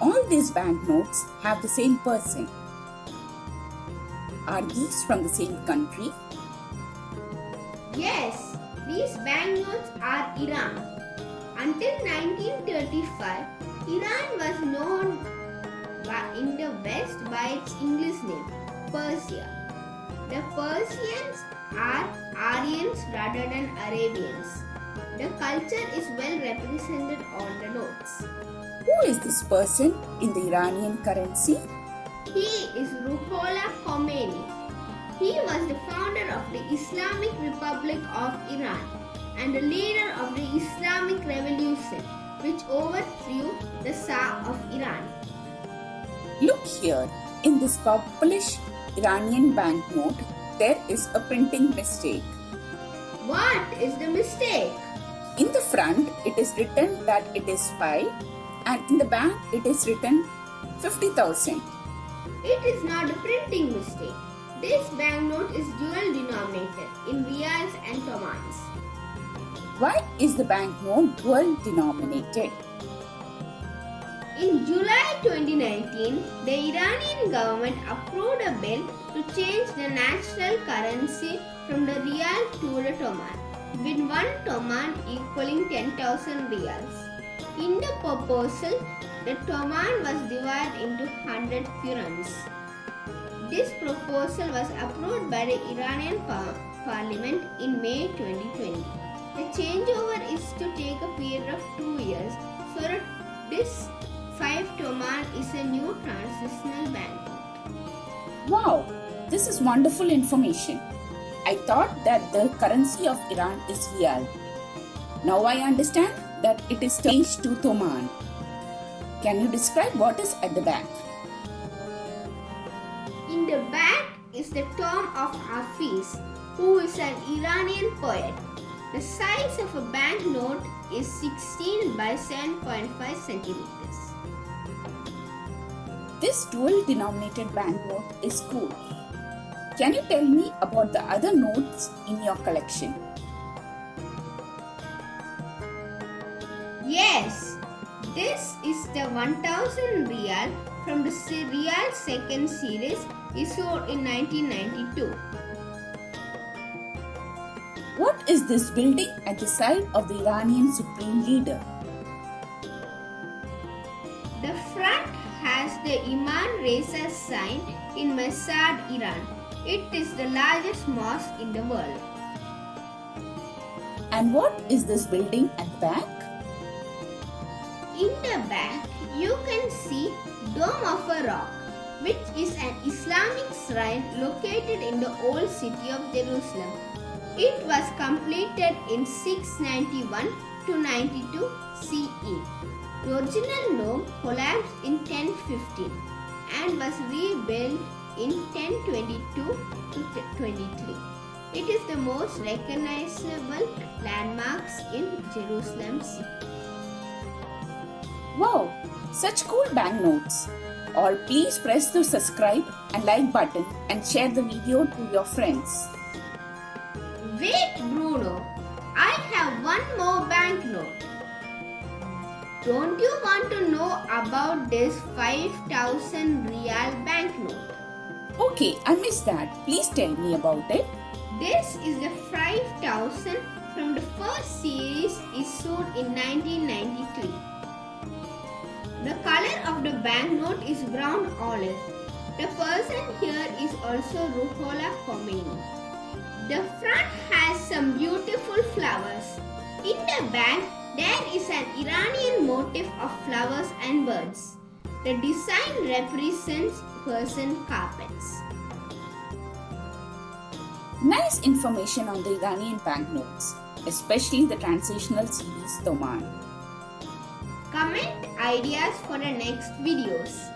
all these banknotes have the same person. Are these from the same country? Yes, these banknotes are Iran. Until 1935, Iran was known in the West by its English name, Persia. The Persians are Aryans rather than Arabians. The culture is well represented on the notes. Who is this person in the Iranian currency? He is Ruhollah Khomeini. He was the founder of the Islamic Republic of Iran and the leader of the Islamic Revolution, which overthrew the Shah of Iran. Look here, in this published Iranian banknote, there is a printing mistake. What is the mistake? In the front, it is written that it is 5, and in the back, it is written 50,000. It is not a printing mistake. This banknote is dual denominated in reals and tomans. Why is the banknote dual denominated? In July 2019, the Iranian government approved a bill to change the national currency from the rial to the toman, with one toman equaling 10,000 rials. In the proposal, the toman was divided into 100 kurans. This proposal was approved by the Iranian parliament in May 2020. The changeover is to take a period of 2 years, so that this 5 toman is a new transitional banknote. Wow, this is wonderful information. I thought that the currency of Iran is rial. Now I understand that it is changed to toman. Can you describe what is at the back? In the back is the tomb of Hafiz, who is an Iranian poet. The size of a banknote is 16 by 7.5 centimeters. This dual denominated banknote is cool. Can you tell me about the other notes in your collection? Yes, this is the 1000 rial from the Rial second series issued in 1992. What is this building at the side of the Iranian supreme leader? The front has the Imam Reza sign in Mashhad, Iran. It is the largest mosque in the world. And what is this building at the back? In the back, you can see Dome of a Rock, which is an Islamic shrine located in the old city of Jerusalem. It was completed in 691 to 92 CE. The original dome collapsed in 1015 and was rebuilt in 1022 to 23. It is the most recognizable landmarks in Jerusalem city. Wow, such cool banknotes. All please press the subscribe and like button and share the video to your friends. Wait, Bruno, I have one more banknote. Don't you want to know about this 5,000 rial banknote? Okay, I missed that. Please tell me about it. This is the 5,000 from the first series issued in 1993. The color of the banknote is brown olive. The person here is also Ruhollah Khomeini. The front has some beautiful flowers. In the back, there is an Iranian motif of flowers and birds. The design represents Persian carpets. Nice information on the Iranian banknotes, especially the transitional series Toman. Comment ideas for the next videos.